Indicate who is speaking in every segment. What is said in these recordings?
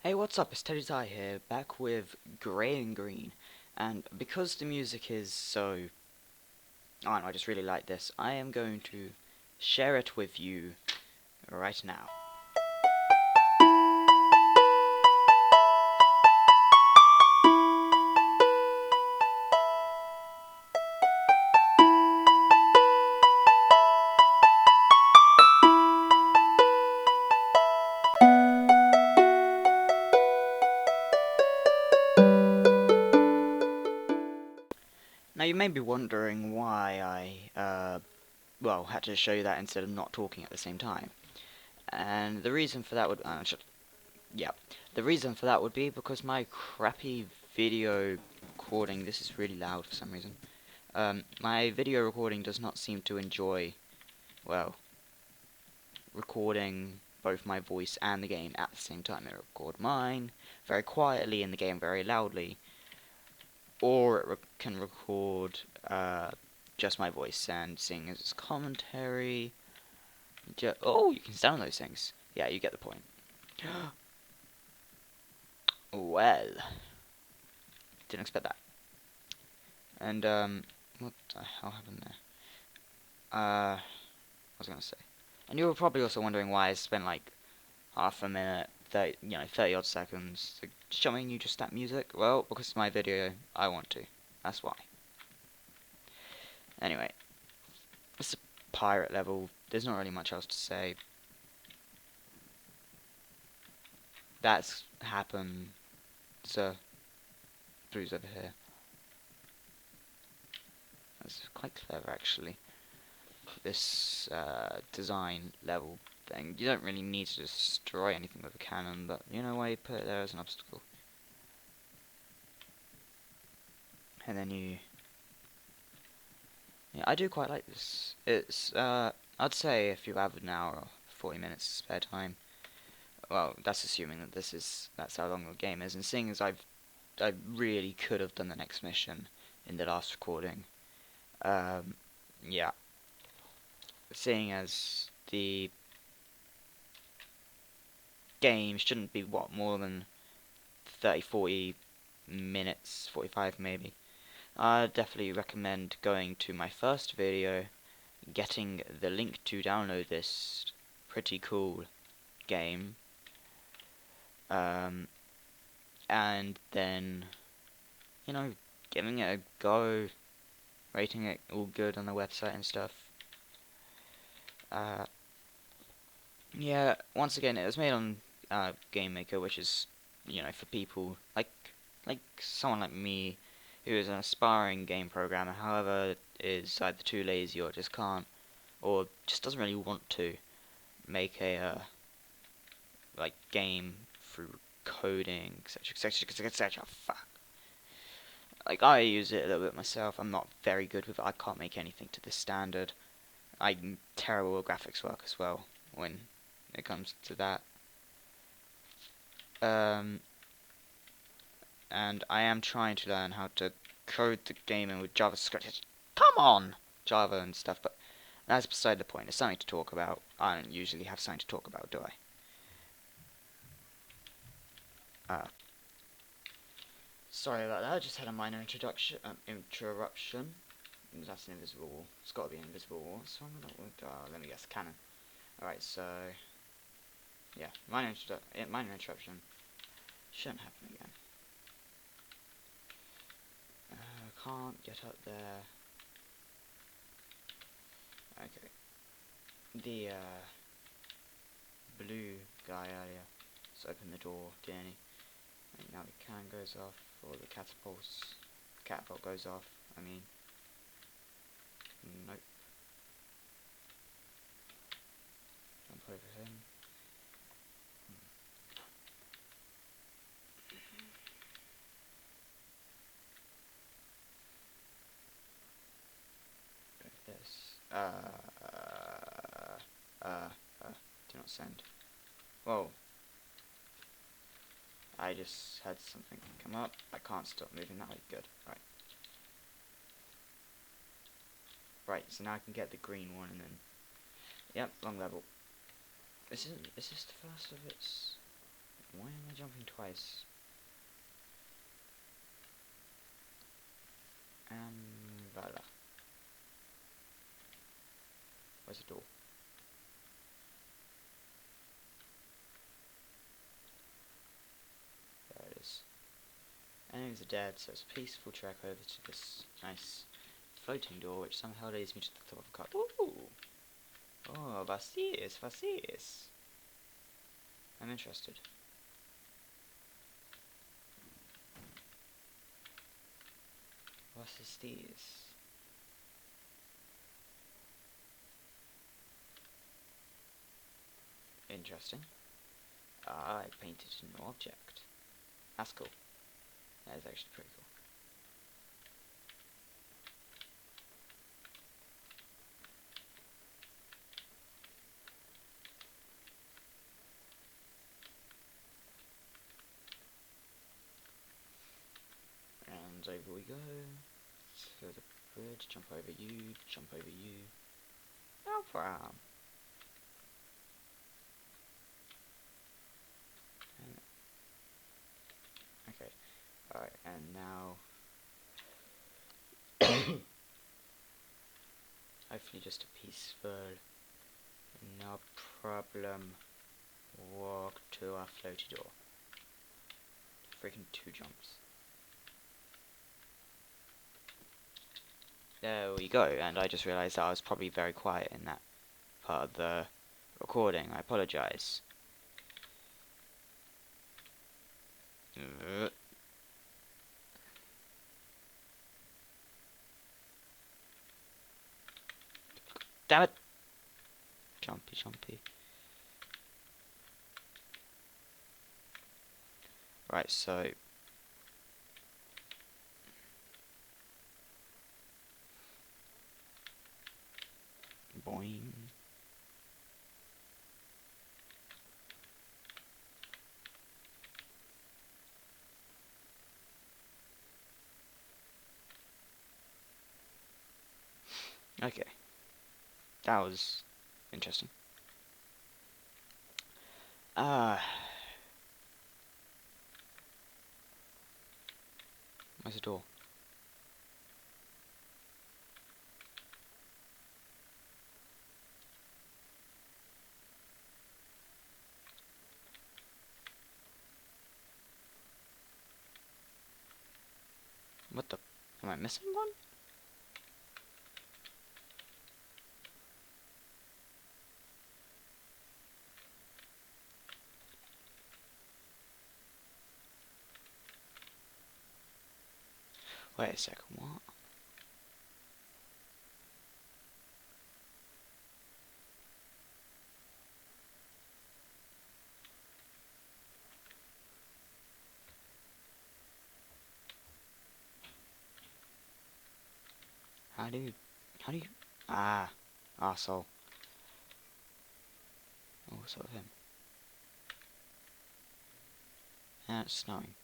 Speaker 1: Hey, what's up? It's Teddy Ty here, back with Grey and Green. And because the music is so, I don't know, I just really like this, I am going to share it with you right now. Now, you may be wondering why I had to show you that instead of not talking at the same time. And the reason for that yeah, the reason for that would be because my crappy video recording, this is really loud for some reason, my video recording does not seem to enjoy, well, recording both my voice and the game at the same time. It record mine very quietly and the game very loudly, or it can record just my voice and sing as commentary. Oh, you can sound those things. Yeah, you get the point. Well, didn't expect that. And what the hell happened there? What was I gonna say? And you were probably also wondering why I spent like half a minute, 30 odd seconds, showing you just that music. Well, because it's my video, I want to. That's why. Anyway, it's a pirate level. There's not really much else to say. That's happened. So, Blue's over here. That's quite clever, actually. This design level thing. You don't really need to destroy anything with a cannon, but you know why you put it there as an obstacle. And then you... Yeah, I do quite like this. It's, I'd say if you have an hour or 40 minutes spare time, well, that's assuming that that's how long the game is, and seeing as I really could have done the next mission in the last recording, yeah, seeing as the game shouldn't be, what, more than 30, 40 minutes, 45 maybe, I definitely recommend going to my first video, getting the link to download this pretty cool game, and then, you know, giving it a go, rating it all good on the website and stuff. Yeah, once again, it was made on Game Maker, which is, you know, for people like someone like me, who is an aspiring game programmer, however, is either too lazy or just can't, or just doesn't really want to make a like game through coding, etc., etc., etc. Fuck. Like, I use it a little bit myself. I'm not very good with it. I can't make anything to this standard. I'm terrible with graphics work as well when it comes to that. And I am trying to learn how to code the game in with JavaScript. Come on! Java and stuff, but that's beside the point. It's something to talk about. I don't usually have something to talk about, do I? Sorry about that. I just had a minor interruption. That's an invisible wall. It's got to be an invisible wall. So I'm gonna let me guess, cannon. Alright, so yeah, minor interruption. Shouldn't happen again. Can't get up there. Okay. The blue guy earlier. Let's open the door, didn't he? And now the cannon goes off, or the catapult goes off, I mean. Nope. Jump over him. This. Do not send. Whoa. I just had something come up. I can't stop moving that way. Good. Right. Right, so now I can get the green one and then... Yep, long level. Is this the first of its... Why am I jumping twice? Voila. Where's the door? There it is. Enemies are dead, so it's a peaceful trek over to this nice floating door, which somehow leads me to the top of a car. Ooh! Oh, was ist? Was ist? I'm interested. Was ist dies? Interesting. I painted an object. That's cool. That is actually pretty cool. And over we go. To the bridge, jump over you, jump over you. No problem. And, okay. Alright, and now... hopefully just a peaceful, no problem, walk to our floaty door. Freaking 2 jumps. There we go, and I just realised that I was probably very quiet in that part of the recording. I apologise. Damn it! Jumpy, jumpy. Right, so... boing. Okay. That was interesting. Where's the door? What the? Am I missing one? Wait a second, what? How do you... Ah, arsehole. Oh, what's up with him? Yeah, it's snowing.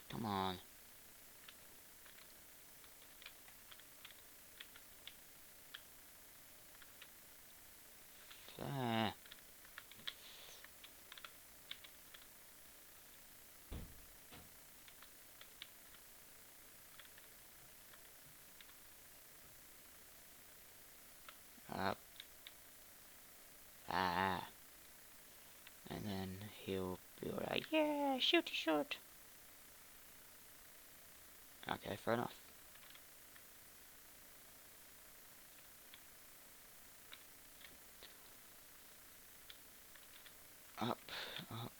Speaker 1: Come on. There. Up. Ah. And then he'll be like, yeah, shoot, shoot. Okay, fair enough. Up, up.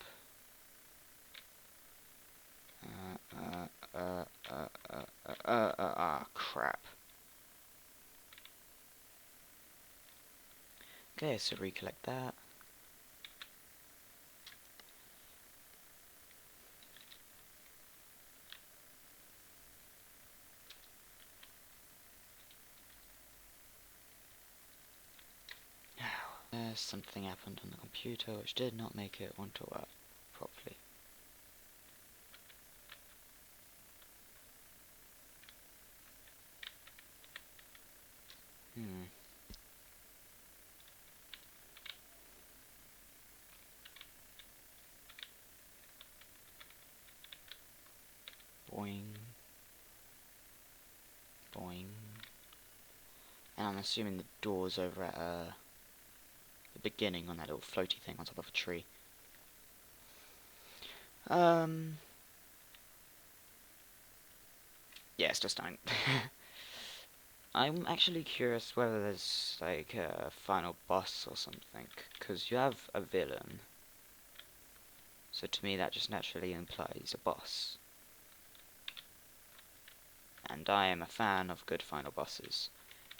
Speaker 1: Crap. Okay, so recollect that. something happened on the computer which did not make it want to work properly. Boing. Boing. And I'm assuming the door's over at the beginning on that little floaty thing on top of a tree. Yeah, it's just time. I'm actually curious whether there's like a final boss or something, because you have a villain. So to me that just naturally implies a boss. And I am a fan of good final bosses.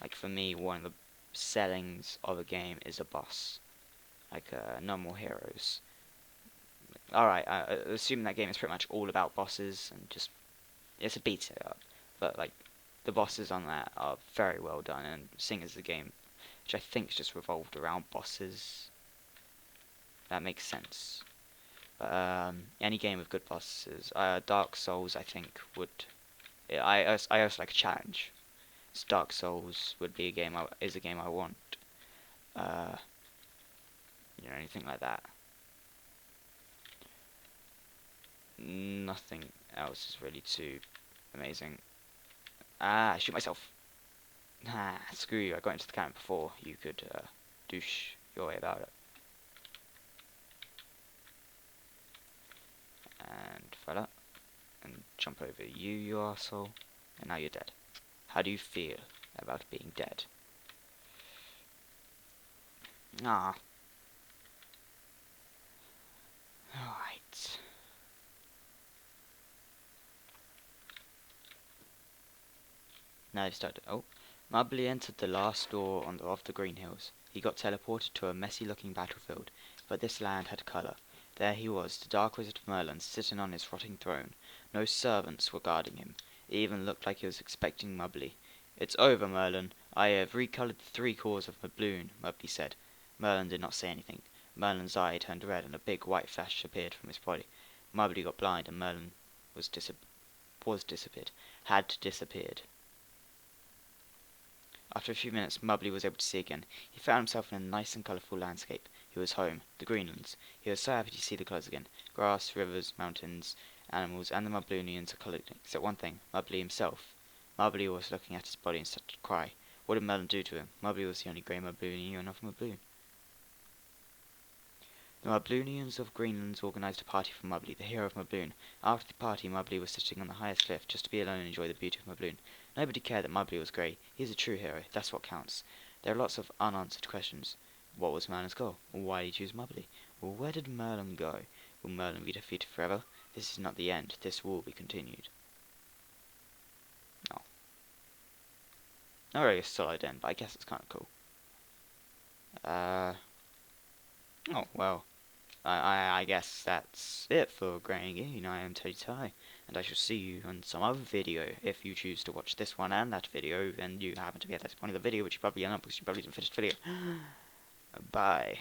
Speaker 1: Like for me, one of the sellings of a game is a boss. Like No More Heroes. Alright, assuming that game is pretty much all about bosses and just it's a beat it up, but like the bosses on that are very well done, and seeing as the game, which I think is just revolved around bosses, that makes sense. But any game with good bosses, Dark Souls I think would, I also like a challenge. So Dark Souls would be a game is a game I want. Uh, anything like that. Nothing else is really too amazing. I shoot myself. Ah, screw you, I got into the cannon before you could douche your way about it. And fella, and jump over you, you arsehole, and now you're dead. How do you feel about being dead? Ah. Alright. Now he started. Oh. Mubbly entered the last door of the Green Hills. He got teleported to a messy-looking battlefield, but this land had colour. There he was, the Dark Wizard Merlin, sitting on his rotting throne. No servants were guarding him. It even looked like he was expecting Mubbly. "It's over, Merlin. I have recoloured the 3 cores of my balloon," Mubbly said. Merlin did not say anything. Merlin's eye turned red, and a big white flash appeared from his body. Mubbly got blind, and Merlin had disappeared. After a few minutes, Mubbly was able to see again. He found himself in a nice and colourful landscape. He was home, the Greenlands. He was so happy to see the colours again. Grass, rivers, mountains, animals, and the Mubloonians are coloured, except one thing, Mubbly himself. Mubbly was looking at his body and started to cry. What did Merlin do to him? Mubbly was the only grey Mubloonian of Mubloon. The Mubloonians of Greenland organised a party for Mubbly, the hero of Mubloon. After the party, Mubbly was sitting on the highest cliff, just to be alone and enjoy the beauty of Mubloon. Nobody cared that Mubbly was grey. He's a true hero. That's what counts. There are lots of unanswered questions. What was Merlin's goal? Why did he choose Mubbly? Well, where did Merlin go? Will Merlin be defeated forever? This is not the end. This will be continued. Oh. Not really a solid end, but I guess it's kind of cool. Oh, well. I guess that's it for Graying In. I am Teddy Ty, and I shall see you on some other video. If you choose to watch this one and that video, and you happen to be at this point of the video, which you probably are not because you probably didn't finish the video. Bye.